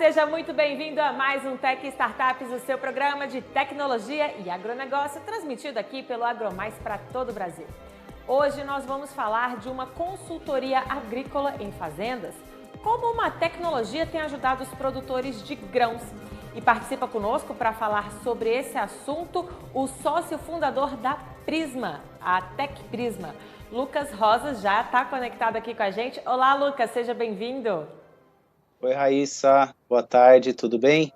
seja muito bem-vindo a mais um Tech Startups, o seu programa de tecnologia e agronegócio, transmitido aqui pelo AgroMais para todo o Brasil. Hoje nós vamos falar de uma consultoria agrícola em fazendas, como uma tecnologia tem ajudado os produtores de grãos. E participa conosco para falar sobre esse assunto o sócio fundador da Prisma, a Tec Prisma. Lucas Rosas já está conectado aqui com a gente. Olá, Lucas, seja bem-vindo. Oi, Raíssa, boa tarde, tudo bem?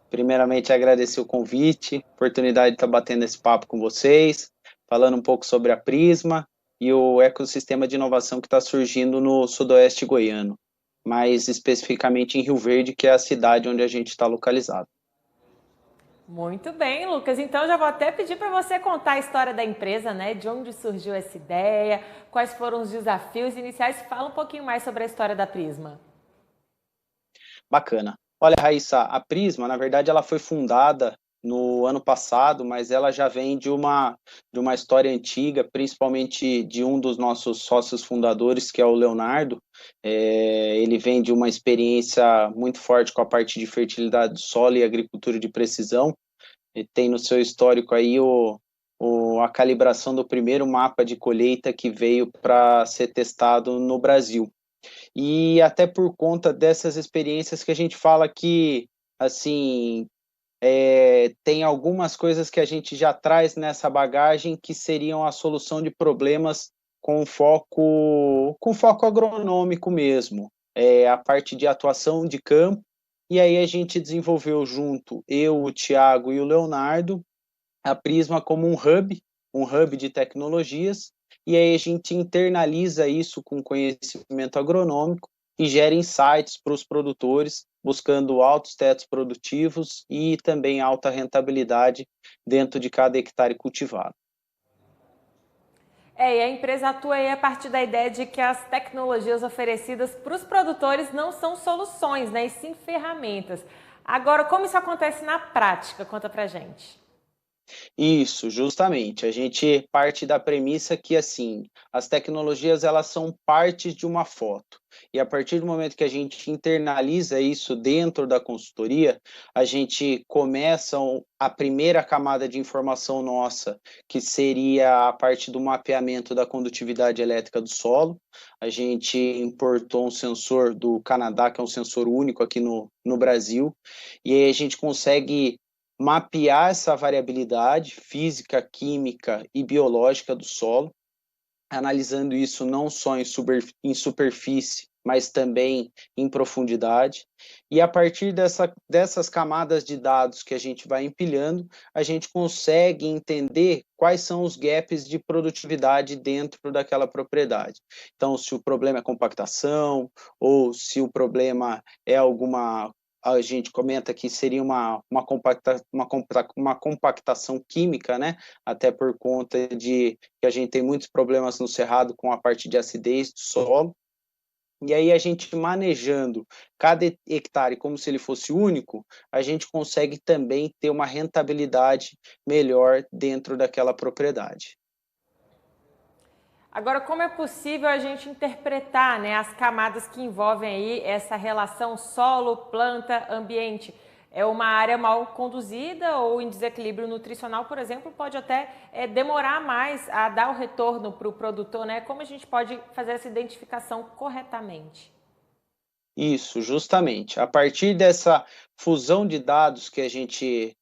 Primeiramente, agradecer o convite, oportunidade de estar batendo esse papo com vocês, falando um pouco sobre a Prisma e o ecossistema de inovação que está surgindo no sudoeste goiano, mais especificamente em Rio Verde, que é a cidade onde a gente está localizado. Muito bem, Lucas. Então já vou até pedir para você contar a história da empresa, né? De onde surgiu essa ideia, quais foram os desafios iniciais. Fala um pouquinho mais sobre a história da Prisma. Bacana. Olha, Raíssa, a Prisma, na verdade, ela foi fundada no ano passado, mas ela já vem de uma história antiga, principalmente de um dos nossos sócios fundadores, que é o Leonardo. Ele vem de uma experiência muito forte com a parte de fertilidade do solo e agricultura de precisão. Ele tem no seu histórico aí a calibração do primeiro mapa de colheita que veio para ser testado no Brasil. E até por conta dessas experiências que a gente fala que, assim, tem algumas coisas que a gente já traz nessa bagagem que seriam a solução de problemas com foco agronômico mesmo, a parte de atuação de campo, e aí a gente desenvolveu junto, eu, o Thiago e o Leonardo, a Prisma como um hub de tecnologias, e aí a gente internaliza isso com conhecimento agronômico e gera insights para os produtores, buscando altos tetos produtivos e também alta rentabilidade dentro de cada hectare cultivado. E a empresa atua aí a partir da ideia de que as tecnologias oferecidas para os produtores não são soluções, né? E sim ferramentas. Agora, como isso acontece na prática? Conta pra gente. Isso, justamente. A gente parte da premissa que, assim, as tecnologias, elas são partes de uma foto. E a partir do momento que a gente internaliza isso dentro da consultoria, a gente começa a primeira camada de informação nossa, que seria a parte do mapeamento da condutividade elétrica do solo. A gente importou um sensor do Canadá, que é um sensor único aqui no Brasil, e aí a gente consegue mapear essa variabilidade física, química e biológica do solo, analisando isso não só em superfície, mas também em profundidade. E a partir dessas camadas de dados que a gente vai empilhando, a gente consegue entender quais são os gaps de produtividade dentro daquela propriedade. Então, se o problema é compactação, ou se o problema é alguma, a gente comenta que seria uma compactação química, né? Até por conta de que a gente tem muitos problemas no cerrado com a parte de acidez do solo. E aí a gente manejando cada hectare como se ele fosse único, a gente consegue também ter uma rentabilidade melhor dentro daquela propriedade. Agora, como é possível a gente interpretar, né, as camadas que envolvem aí essa relação solo, planta, ambiente? É uma área mal conduzida ou em desequilíbrio nutricional, por exemplo, pode até demorar mais a dar o retorno para o produtor, né? Como a gente pode fazer essa identificação corretamente? Isso, justamente. A partir dessa fusão de dados que a gente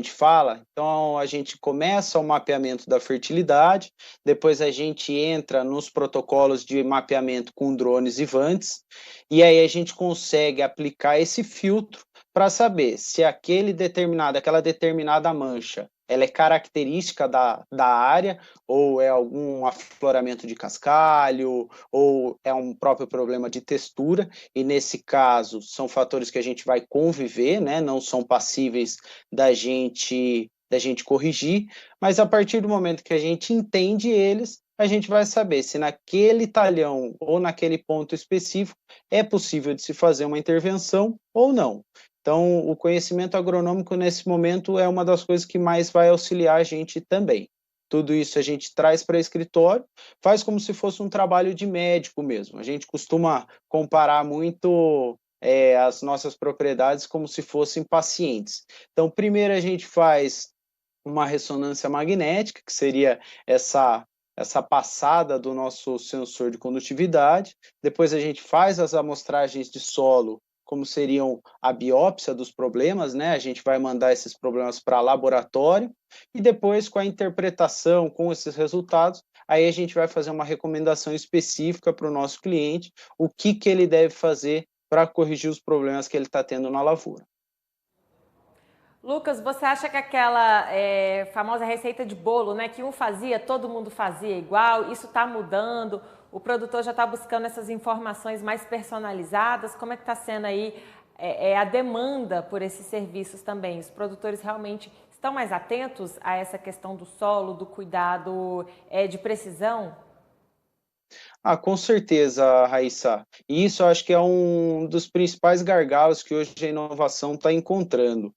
fala, então a gente começa o mapeamento da fertilidade, depois a gente entra nos protocolos de mapeamento com drones e vantes, e aí a gente consegue aplicar esse filtro para saber se aquela determinada mancha ela é característica da área, ou é algum afloramento de cascalho, ou é um próprio problema de textura, e nesse caso são fatores que a gente vai conviver, né? Não são passíveis da gente corrigir, mas a partir do momento que a gente entende eles, a gente vai saber se naquele talhão ou naquele ponto específico é possível de se fazer uma intervenção ou não. Então, o conhecimento agronômico nesse momento é uma das coisas que mais vai auxiliar a gente também. Tudo isso a gente traz para escritório, faz como se fosse um trabalho de médico mesmo. A gente costuma comparar muito as nossas propriedades como se fossem pacientes. Então, primeiro a gente faz uma ressonância magnética, que seria essa passada do nosso sensor de condutividade. Depois a gente faz as amostragens de solo, como seriam a biópsia dos problemas, né? A gente vai mandar esses problemas para laboratório e depois, com a interpretação, com esses resultados, aí a gente vai fazer uma recomendação específica para o nosso cliente, o que ele deve fazer para corrigir os problemas que ele está tendo na lavoura. Lucas, você acha que aquela famosa receita de bolo, né, que um fazia, todo mundo fazia igual, isso está mudando? O produtor já está buscando essas informações mais personalizadas? Como é que está sendo aí a demanda por esses serviços também? Os produtores realmente estão mais atentos a essa questão do solo, do cuidado de precisão? Com certeza, Raíssa. E isso eu acho que é um dos principais gargalos que hoje a inovação está encontrando.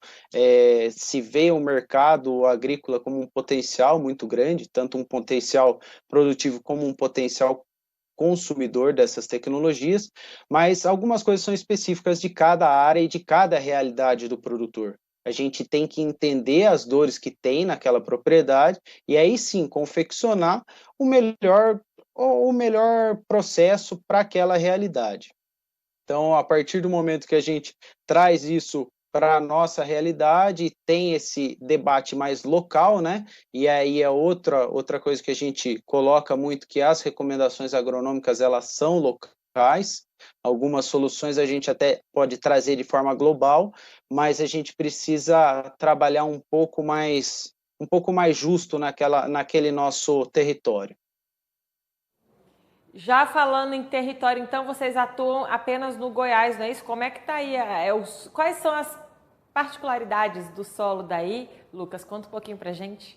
Se vê o mercado agrícola como um potencial muito grande, tanto um potencial produtivo como um potencial consumidor dessas tecnologias, mas algumas coisas são específicas de cada área e de cada realidade do produtor. A gente tem que entender as dores que tem naquela propriedade e aí sim confeccionar o melhor processo para aquela realidade. Então, a partir do momento que a gente traz isso para a nossa realidade e tem esse debate mais local, né? E aí é outra coisa que a gente coloca muito, que as recomendações agronômicas, elas são locais. Algumas soluções a gente até pode trazer de forma global, mas a gente precisa trabalhar um pouco mais justo naquele nosso território. Já falando em território, então, vocês atuam apenas no Goiás, não é isso? Como é que está aí? Quais são as particularidades do solo daí? Lucas, conta um pouquinho para gente.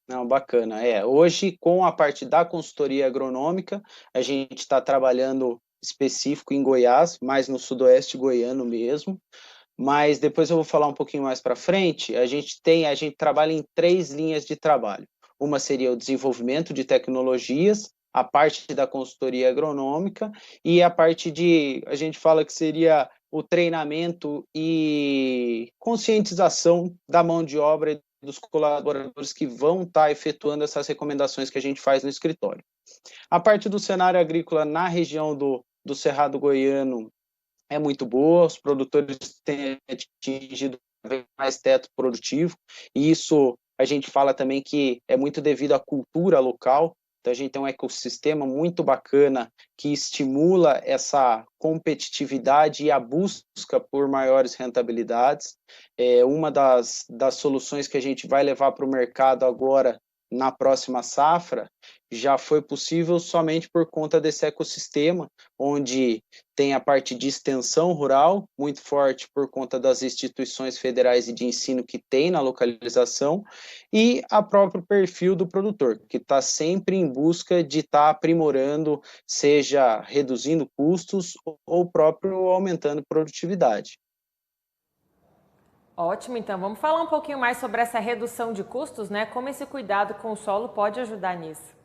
Não, bacana. Hoje, com a parte da consultoria agronômica, a gente está trabalhando específico em Goiás, mais no sudoeste goiano mesmo, mas depois eu vou falar um pouquinho mais para frente. A gente trabalha em 3 linhas de trabalho. Uma seria o desenvolvimento de tecnologias, a parte da consultoria agronômica e a parte a gente fala que seria o treinamento e conscientização da mão de obra e dos colaboradores que vão estar efetuando essas recomendações que a gente faz no escritório. A parte do cenário agrícola na região do Cerrado Goiano é muito boa, os produtores têm atingido mais teto produtivo, e isso a gente fala também que é muito devido à cultura local. Então a gente tem um ecossistema muito bacana que estimula essa competitividade e a busca por maiores rentabilidades. Uma das soluções que a gente vai levar para o mercado agora na próxima safra já foi possível somente por conta desse ecossistema, onde tem a parte de extensão rural, muito forte por conta das instituições federais e de ensino que tem na localização, e a próprio perfil do produtor, que está sempre em busca de estar aprimorando, seja reduzindo custos ou próprio aumentando produtividade. Ótimo, então vamos falar um pouquinho mais sobre essa redução de custos, né? Como esse cuidado com o solo pode ajudar nisso.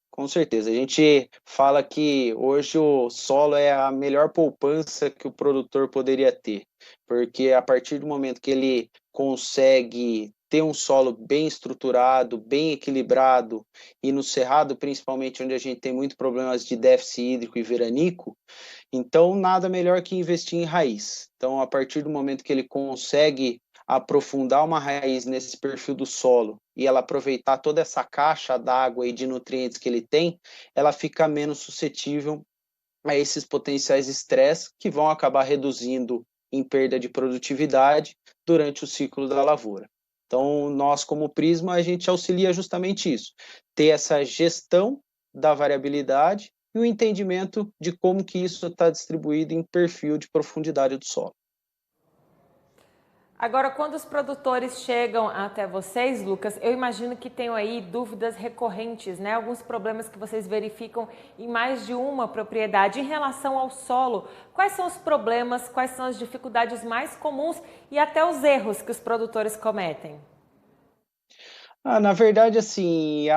Com certeza. A gente fala que hoje o solo é a melhor poupança que o produtor poderia ter, porque a partir do momento que ele consegue ter um solo bem estruturado, bem equilibrado, e no cerrado, principalmente, onde a gente tem muitos problemas de déficit hídrico e veranico, então nada melhor que investir em raiz. Então, a partir do momento que ele consegue aprofundar uma raiz nesse perfil do solo e ela aproveitar toda essa caixa d'água e de nutrientes que ele tem, ela fica menos suscetível a esses potenciais estresses que vão acabar reduzindo em perda de produtividade durante o ciclo da lavoura. Então, nós como Prisma, a gente auxilia justamente isso, ter essa gestão da variabilidade e o entendimento de como que isso está distribuído em perfil de profundidade do solo. Agora, quando os produtores chegam até vocês, Lucas, eu imagino que tenham aí dúvidas recorrentes, né? Alguns problemas que vocês verificam em mais de uma propriedade. Em relação ao solo, quais são os problemas, quais são as dificuldades mais comuns e até os erros que os produtores cometem? Na verdade, assim,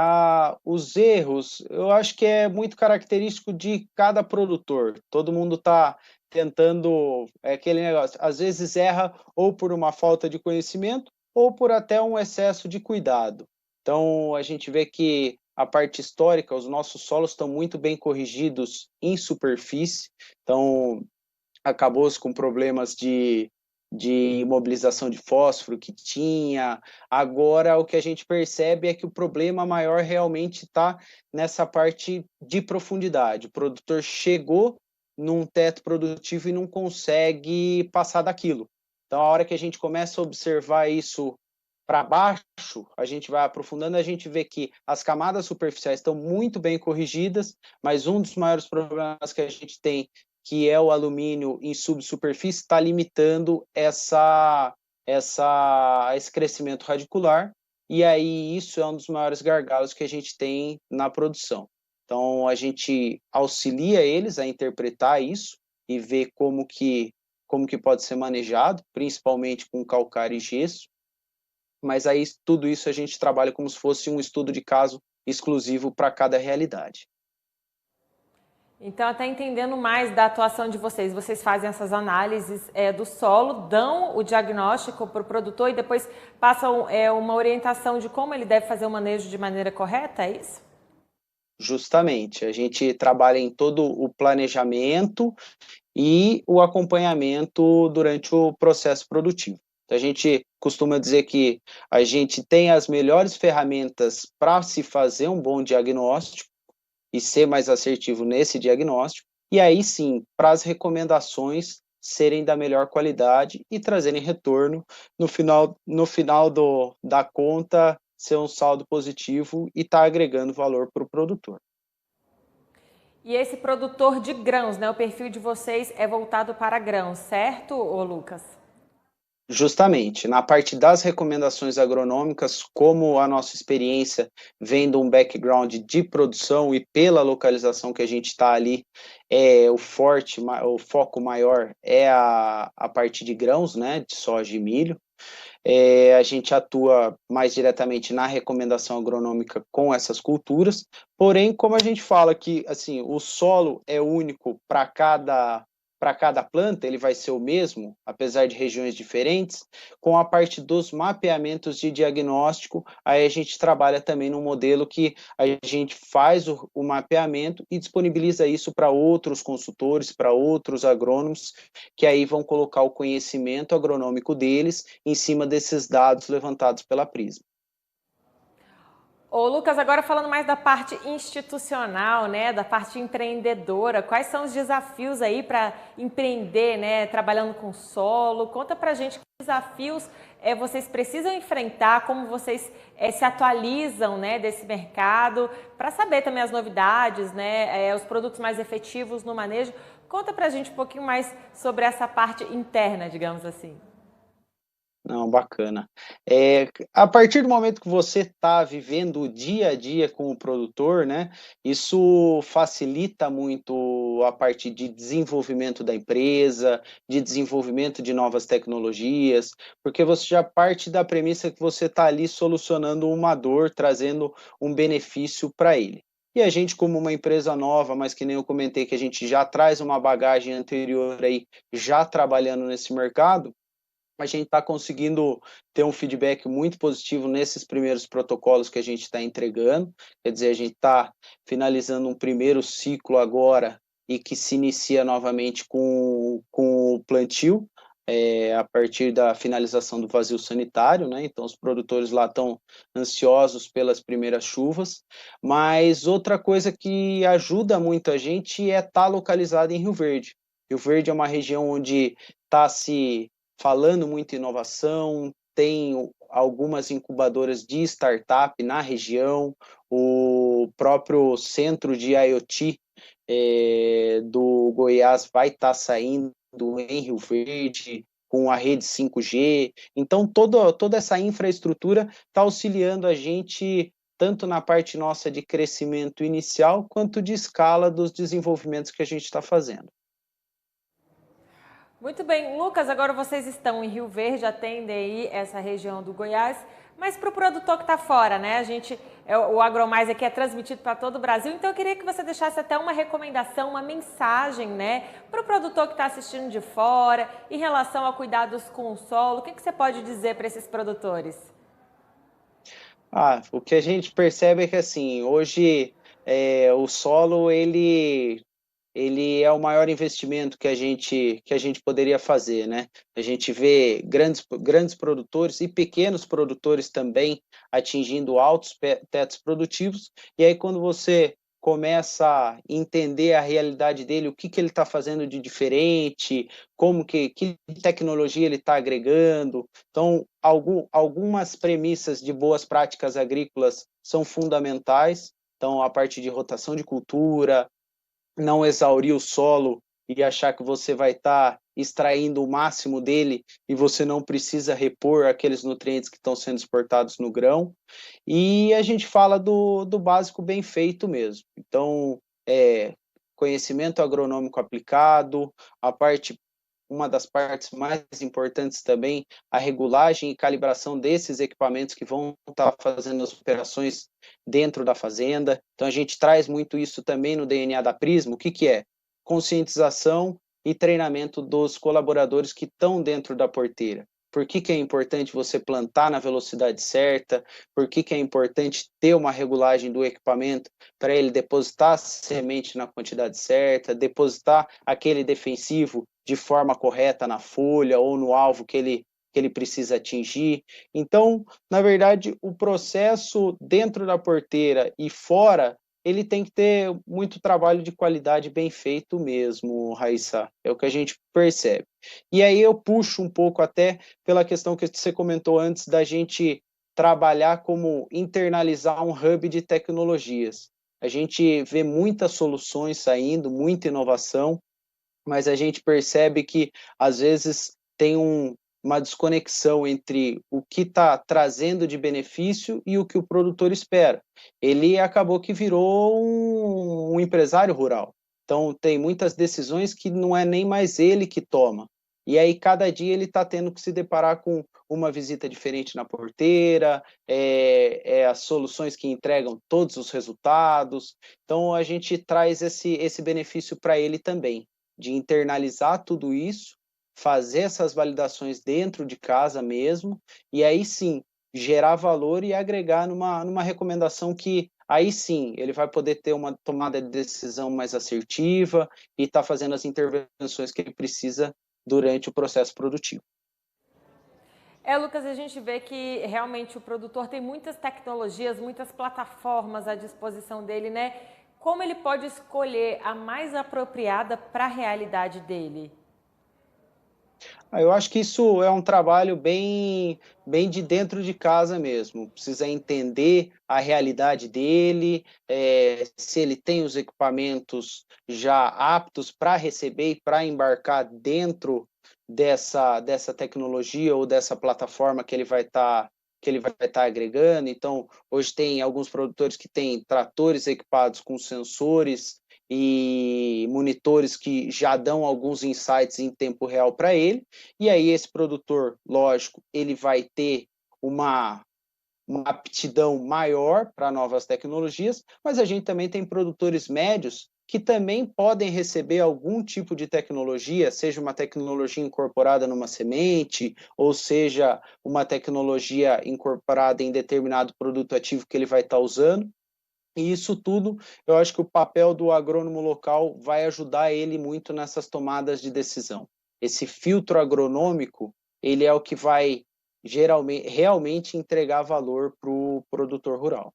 os erros, eu acho que é muito característico de cada produtor. Todo mundo está tentando, é aquele negócio, às vezes erra ou por uma falta de conhecimento ou por até um excesso de cuidado. Então, a gente vê que a parte histórica, os nossos solos estão muito bem corrigidos em superfície, então acabou-se com problemas de imobilização de fósforo que tinha. Agora, o que a gente percebe é que o problema maior realmente está nessa parte de profundidade. O produtor chegou num teto produtivo e não consegue passar daquilo. Então, a hora que a gente começa a observar isso para baixo, a gente vai aprofundando, a gente vê que as camadas superficiais estão muito bem corrigidas, mas um dos maiores problemas que a gente tem, que é o alumínio em subsuperfície, está limitando esse crescimento radicular, e aí isso é um dos maiores gargalos que a gente tem na produção. Então, a gente auxilia eles a interpretar isso e ver como que pode ser manejado, principalmente com calcário e gesso, mas aí tudo isso a gente trabalha como se fosse um estudo de caso exclusivo para cada realidade. Então, até entendendo mais da atuação de vocês, vocês fazem essas análises do solo, dão o diagnóstico para o produtor e depois passam uma orientação de como ele deve fazer o manejo de maneira correta, é isso? Justamente, a gente trabalha em todo o planejamento e o acompanhamento durante o processo produtivo. A gente costuma dizer que a gente tem as melhores ferramentas para se fazer um bom diagnóstico e ser mais assertivo nesse diagnóstico, e aí sim, para as recomendações serem da melhor qualidade e trazerem retorno no final da conta, ser um saldo positivo e estar agregando valor para o produtor. E esse produtor de grãos, né? O perfil de vocês é voltado para grãos, certo, ô Lucas? Justamente, na parte das recomendações agronômicas, como a nossa experiência vem de um background de produção e pela localização que a gente está ali, o foco maior é a parte de grãos, né, de soja e milho. A gente atua mais diretamente na recomendação agronômica com essas culturas, porém, como a gente fala que assim, o solo é único para cada planta, ele vai ser o mesmo, apesar de regiões diferentes, com a parte dos mapeamentos de diagnóstico, aí a gente trabalha também num modelo que a gente faz o mapeamento e disponibiliza isso para outros consultores, para outros agrônomos, que aí vão colocar o conhecimento agronômico deles em cima desses dados levantados pela Prisma. Ô Lucas, agora falando mais da parte institucional, né, da parte empreendedora, quais são os desafios aí para empreender, né, trabalhando com solo? Conta pra gente que desafios vocês precisam enfrentar, como vocês se atualizam, né, desse mercado, para saber também as novidades, né, os produtos mais efetivos no manejo. Conta pra gente um pouquinho mais sobre essa parte interna, digamos assim. Não, bacana. A partir do momento que você está vivendo o dia a dia com o produtor, né, isso facilita muito a parte de desenvolvimento da empresa, de desenvolvimento de novas tecnologias, porque você já parte da premissa que você está ali solucionando uma dor, trazendo um benefício para ele. E a gente, como uma empresa nova, mas que nem eu comentei, que a gente já traz uma bagagem anterior aí, já trabalhando nesse mercado, a gente está conseguindo ter um feedback muito positivo nesses primeiros protocolos que a gente está entregando. Quer dizer, a gente está finalizando um primeiro ciclo agora e que se inicia novamente com o plantio, a partir da finalização do vazio sanitário, né? Então, os produtores lá estão ansiosos pelas primeiras chuvas. Mas outra coisa que ajuda muito a gente é estar localizado em Rio Verde. Rio Verde é uma região onde está se falando muito em inovação, tem algumas incubadoras de startup na região, o próprio centro de IoT do Goiás vai estar saindo em Rio Verde, com a rede 5G. Então, toda essa infraestrutura está auxiliando a gente tanto na parte nossa de crescimento inicial, quanto de escala dos desenvolvimentos que a gente está fazendo. Muito bem, Lucas, agora vocês estão em Rio Verde, atendem aí essa região do Goiás, mas para o produtor que está fora, né? O AgroMais aqui é transmitido para todo o Brasil, então eu queria que você deixasse até uma recomendação, uma mensagem, né, para o produtor que está assistindo de fora, em relação a cuidados com o solo. O que você pode dizer para esses produtores? O que a gente percebe é que assim, hoje o solo ele é o maior investimento que a gente poderia fazer, né? A gente vê grandes produtores e pequenos produtores também atingindo altos tetos produtivos, e aí quando você começa a entender a realidade dele, o que, que ele está fazendo de diferente, que tecnologia ele está agregando. Então, algumas premissas de boas práticas agrícolas são fundamentais. Então, a parte de rotação de cultura, não exaurir o solo e achar que você vai estar extraindo o máximo dele e você não precisa repor aqueles nutrientes que estão sendo exportados no grão. E a gente fala do básico bem feito mesmo. Então, conhecimento agronômico aplicado, uma das partes mais importantes também, a regulagem e calibração desses equipamentos que vão estar fazendo as operações dentro da fazenda. Então, a gente traz muito isso também no DNA da Prisma. O que, que é? Conscientização e treinamento dos colaboradores que estão dentro da porteira. Por que, que é importante você plantar na velocidade certa? Por que, que é importante ter uma regulagem do equipamento para ele depositar a semente na quantidade certa, depositar aquele defensivo de forma correta na folha ou no alvo que ele precisa atingir. Então, na verdade, o processo dentro da porteira e fora, ele tem que ter muito trabalho de qualidade bem feito mesmo, Raíssa. É o que a gente percebe. E aí eu puxo um pouco até pela questão que você comentou antes da gente trabalhar como internalizar um hub de tecnologias. A gente vê muitas soluções saindo, muita inovação, mas a gente percebe que às vezes tem uma desconexão entre o que está trazendo de benefício e o que o produtor espera. Ele acabou que virou um empresário rural. Então, tem muitas decisões que não é nem mais ele que toma. E aí, cada dia, ele está tendo que se deparar com uma visita diferente na porteira, as soluções que entregam todos os resultados. Então, a gente traz esse benefício para ele também de internalizar tudo isso, fazer essas validações dentro de casa mesmo, e aí sim gerar valor e agregar numa recomendação que aí sim ele vai poder ter uma tomada de decisão mais assertiva e estar tá fazendo as intervenções que ele precisa durante o processo produtivo. Lucas, a gente vê que realmente o produtor tem muitas tecnologias, muitas plataformas à disposição dele, né? Como ele pode escolher a mais apropriada para a realidade dele? Eu acho que isso é um trabalho bem de dentro de casa mesmo. Precisa entender a realidade dele, se ele tem os equipamentos já aptos para receber e para embarcar dentro dessa tecnologia ou dessa plataforma que ele vai estar agregando. Então, hoje tem alguns produtores que têm tratores equipados com sensores e monitores que já dão alguns insights em tempo real para ele, e aí esse produtor, lógico, ele vai ter uma aptidão maior para novas tecnologias, mas a gente também tem produtores médios que também podem receber algum tipo de tecnologia, seja uma tecnologia incorporada numa semente, ou seja uma tecnologia incorporada em determinado produto ativo que ele vai estar usando. E isso tudo, eu acho que o papel do agrônomo local vai ajudar ele muito nessas tomadas de decisão. Esse filtro agronômico, ele é o que vai realmente entregar valor para o produtor rural.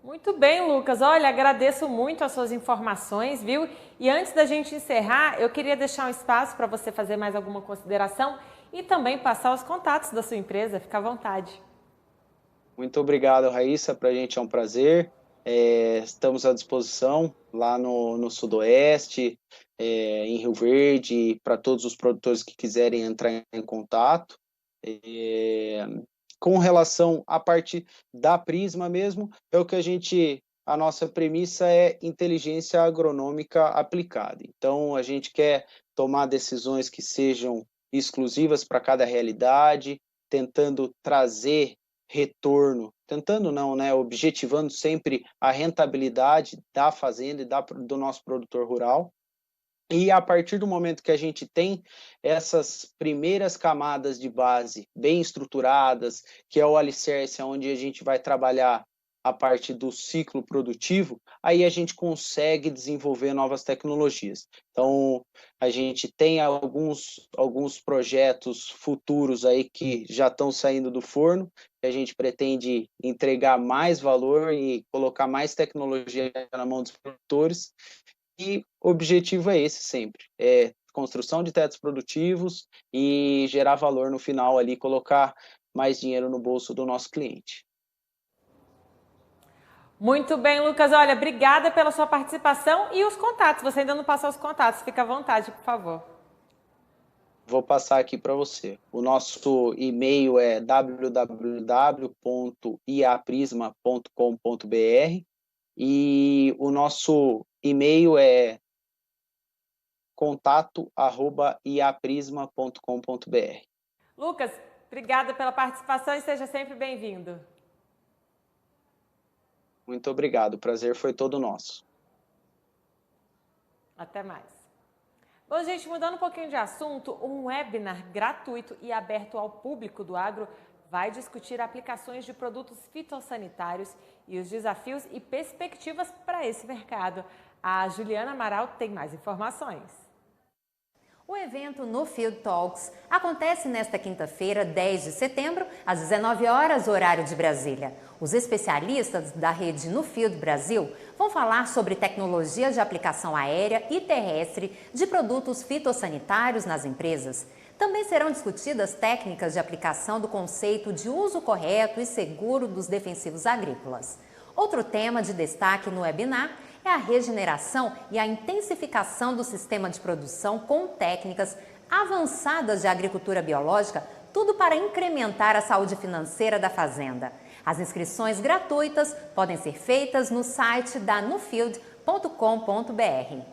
Muito bem, Lucas. Olha, agradeço muito as suas informações, viu? E antes da gente encerrar, eu queria deixar um espaço para você fazer mais alguma consideração e também passar os contatos da sua empresa. Fica à vontade. Muito obrigado, Raíssa. Para a gente é um prazer. Estamos à disposição lá no Sudoeste, em Rio Verde, para todos os produtores que quiserem entrar em contato. Com relação à parte da Prisma mesmo, é o que a nossa premissa é inteligência agronômica aplicada. Então, a gente quer tomar decisões que sejam exclusivas para cada realidade, tentando trazer retorno, tentando não, né, objetivando sempre a rentabilidade da fazenda e do nosso produtor rural. E a partir do momento que a gente tem essas primeiras camadas de base bem estruturadas, que é o alicerce onde a gente vai trabalhar a parte do ciclo produtivo, aí a gente consegue desenvolver novas tecnologias. Então, a gente tem alguns projetos futuros aí que já estão saindo do forno, que a gente pretende entregar mais valor e colocar mais tecnologia na mão dos produtores, e o objetivo é esse sempre, é construção de tetos produtivos e gerar valor no final ali, colocar mais dinheiro no bolso do nosso cliente. Muito bem, Lucas. Olha, obrigada pela sua participação e os contatos. Você ainda não passou os contatos, fica à vontade, por favor. Vou passar aqui para você. O nosso e-mail é www.iaprisma.com.br e o nosso e-mail é contato@iaprisma.com.br. Lucas, obrigada pela participação e seja sempre bem-vindo. Muito obrigado, o prazer foi todo nosso. Até mais. Bom, gente, mudando um pouquinho de assunto, um webinar gratuito e aberto ao público do agro vai discutir aplicações de produtos fitossanitários e os desafios e perspectivas para esse mercado. A Juliana Amaral tem mais informações. O evento No Field Talks acontece nesta quinta-feira, 10 de setembro, às 19 horas, horário de Brasília. Os especialistas da rede No Field Brasil vão falar sobre tecnologias de aplicação aérea e terrestre de produtos fitossanitários nas empresas. Também serão discutidas técnicas de aplicação do conceito de uso correto e seguro dos defensivos agrícolas. Outro tema de destaque no webinar é a regeneração e a intensificação do sistema de produção com técnicas avançadas de agricultura biológica, tudo para incrementar a saúde financeira da fazenda. As inscrições gratuitas podem ser feitas no site da nufield.com.br.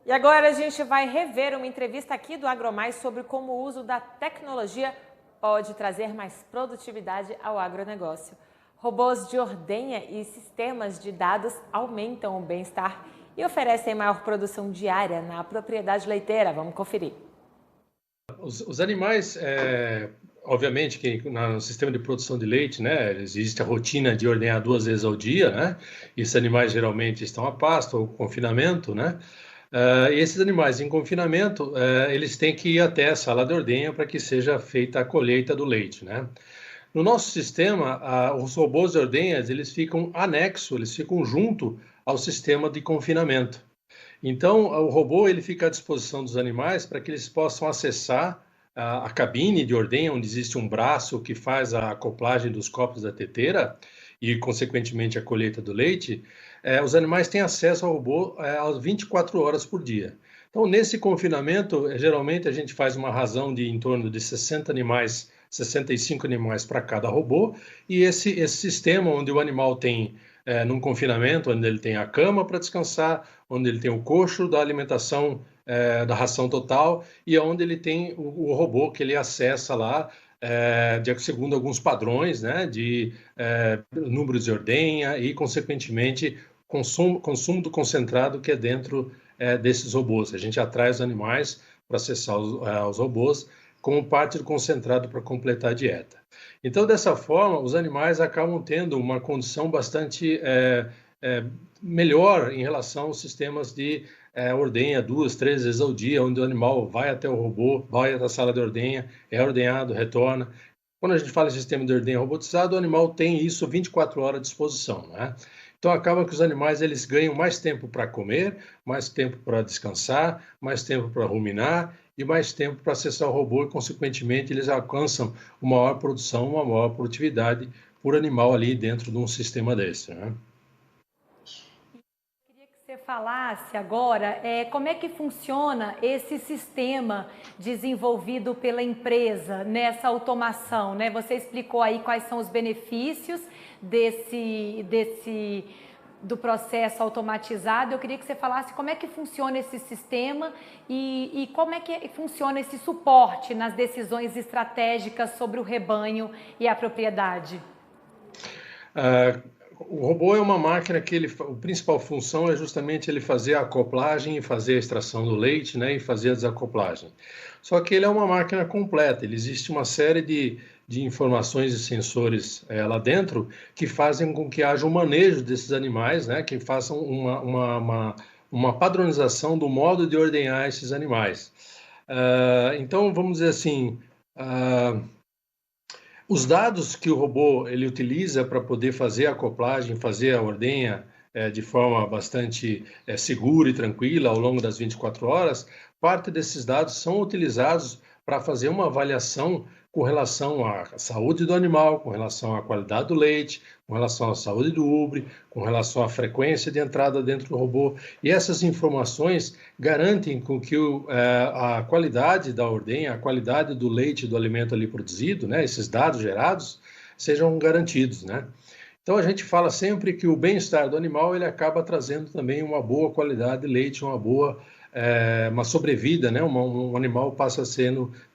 E agora a gente vai rever uma entrevista aqui do AgroMais sobre como o uso da tecnologia pode trazer mais produtividade ao agronegócio. Robôs de ordenha e sistemas de dados aumentam o bem-estar e oferecem maior produção diária na propriedade leiteira. Vamos conferir. Os animais, obviamente, que no sistema de produção de leite, né, existe a rotina de ordenhar 2 vezes ao dia, né? Esses animais geralmente estão a pasto ou confinamento, né? E esses animais em confinamento, eles têm que ir até a sala de ordenha para que seja feita a colheita do leite, né? No nosso sistema, os robôs de ordenhas, eles ficam anexos, eles ficam junto ao sistema de confinamento. Então, o robô ele fica à disposição dos animais para que eles possam acessar a cabine de ordenha, onde existe um braço que faz a acoplagem dos copos da teteira e, consequentemente, a colheita do leite. Os animais têm acesso ao robô às 24 horas por dia. Então, nesse confinamento, geralmente a gente faz uma ração de em torno de 65 animais para cada robô, e esse sistema onde o animal tem, num confinamento, onde ele tem a cama para descansar, onde ele tem o coxo da alimentação, da ração total, e onde ele tem o robô que ele acessa lá, segundo alguns padrões, né, de números de ordenha e, consequentemente, consumo do concentrado que é dentro desses robôs. A gente atrai os animais para acessar os robôs como parte do concentrado para completar a dieta. Então, dessa forma, os animais acabam tendo uma condição bastante melhor em relação aos sistemas de ordenha 2, 3 vezes ao dia, onde o animal vai até o robô, vai até a sala de ordenha, é ordenhado, retorna. Quando a gente fala em sistema de ordenha robotizado, o animal tem isso 24 horas à disposição, né? Então, acaba que os animais eles ganham mais tempo para comer, mais tempo para descansar, mais tempo para ruminar e mais tempo para acessar o robô e, consequentemente, eles alcançam uma maior produção, uma maior produtividade por animal ali dentro de um sistema desse, né? Queria que você falasse agora como é que funciona esse sistema desenvolvido pela empresa nessa automação, né? Você explicou aí quais são os benefícios desse do processo automatizado, eu queria que você falasse como é que funciona esse sistema e como é que funciona esse suporte nas decisões estratégicas sobre o rebanho e a propriedade. O robô é uma máquina que a principal função é justamente ele fazer a acoplagem e fazer a extração do leite, né, e fazer a desacoplagem. Só que ele é uma máquina completa, existe uma série de informações e sensores lá dentro que fazem com que haja um manejo desses animais, né, que façam uma padronização do modo de ordenhar esses animais. Então, vamos dizer assim, os dados que o robô ele utiliza para poder fazer a acoplagem, fazer a ordenha de forma bastante segura e tranquila ao longo das 24 horas, parte desses dados são utilizados para fazer uma avaliação com relação à saúde do animal, com relação à qualidade do leite, com relação à saúde do ubre, com relação à frequência de entrada dentro do robô. E essas informações garantem com que a qualidade da ordenha, a qualidade do leite, do alimento ali produzido, né, esses dados gerados, sejam garantidos, né? Então a gente fala sempre que o bem-estar do animal ele acaba trazendo também uma boa qualidade de leite, uma sobrevida, né? Um animal passa a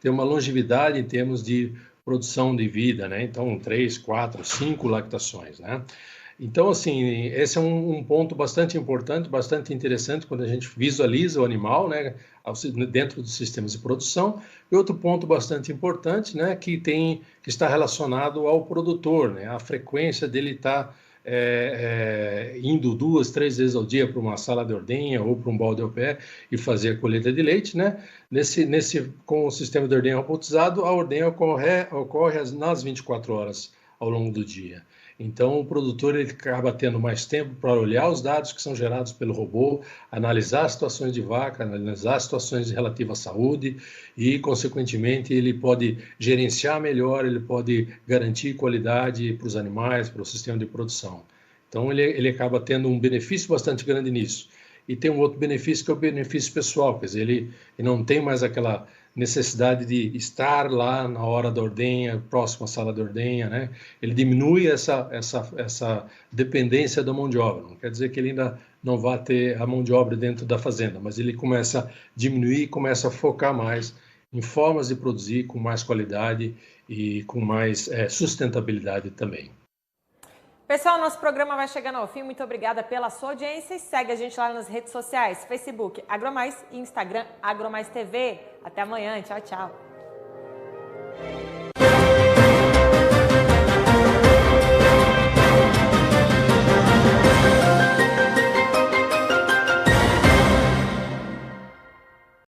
ter uma longevidade em termos de produção de vida, né? Então 3, 4, 5 lactações, né? Então, assim, esse é um ponto bastante importante, bastante interessante quando a gente visualiza o animal, né, dentro dos sistemas de produção. E outro ponto bastante importante, né, que está relacionado ao produtor, né, a frequência dele estar indo 2, 3 vezes ao dia para uma sala de ordenha ou para um balde ao pé e fazer a colheita de leite, né? Com o sistema de ordenha robotizado, a ordenha ocorre nas 24 horas ao longo do dia. Então, o produtor ele acaba tendo mais tempo para olhar os dados que são gerados pelo robô, analisar as situações de vaca, analisar as situações relativas à saúde e, consequentemente, ele pode gerenciar melhor, ele pode garantir qualidade para os animais, para o sistema de produção. Então, ele acaba tendo um benefício bastante grande nisso. E tem um outro benefício que é o benefício pessoal, quer dizer, ele não tem mais aquela necessidade de estar lá na hora da ordenha, próximo à sala de ordenha, né? Ele diminui essa dependência da mão de obra. Não quer dizer que ele ainda não vá ter a mão de obra dentro da fazenda, mas ele começa a diminuir, começa a focar mais em formas de produzir com mais qualidade e com mais sustentabilidade também. Pessoal, nosso programa vai chegando ao fim. Muito obrigada pela sua audiência e segue a gente lá nas redes sociais, Facebook AgroMais e Instagram AgroMais TV. Até amanhã. Tchau, tchau.